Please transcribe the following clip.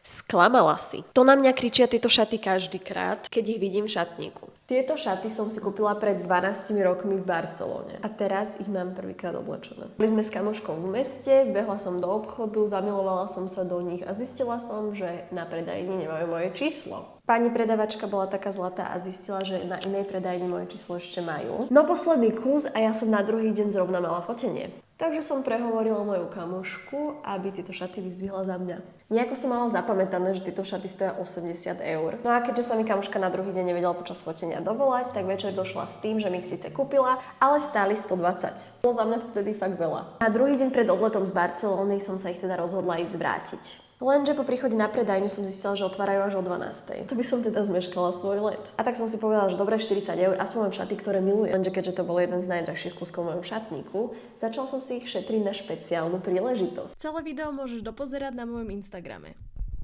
Sklamala si. To na mňa kričia tieto šaty každýkrát, keď ich vidím v šatníku. Tieto šaty som si kúpila pred 12 rokmi v Barcelone a teraz ich mám prvýkrát oblečené. Boli sme s kamoškou v meste, behla som do obchodu, zamilovala som sa do nich a zistila som, že na predajni nemajú moje číslo. Pani predavačka bola taká zlatá a zistila, že na inej predajni moje číslo ešte majú. No posledný kus a ja som na druhý deň zrovna mala fotenie. Takže som prehovorila moju kamošku, aby tieto šaty vyzdvihla za mňa. Nejako som mala zapamätané, že tieto šaty stoja 80 eur. No a keďže sa mi kamoška na druhý deň nevedela počas fotenia dovolať, tak večer došla s tým, že mi ich síce kúpila, ale stáli 120. Bolo za mňa vtedy fakt veľa. Na druhý deň pred odletom z Barcelóny som sa ich teda rozhodla ísť vrátiť. Lenže po príchode na predajňu som zistila, že otvárajú až o 12. To by som teda zmeškala svoj let. A tak som si povedala, že dobre 40 eur, aspoň mám šaty, ktoré milujem. Lenže keďže to bol jeden z najdrahších kuskov v mojom šatníku, začal som si ich šetriť na špeciálnu príležitosť. Celé video môžeš dopozerať na mojom Instagrame.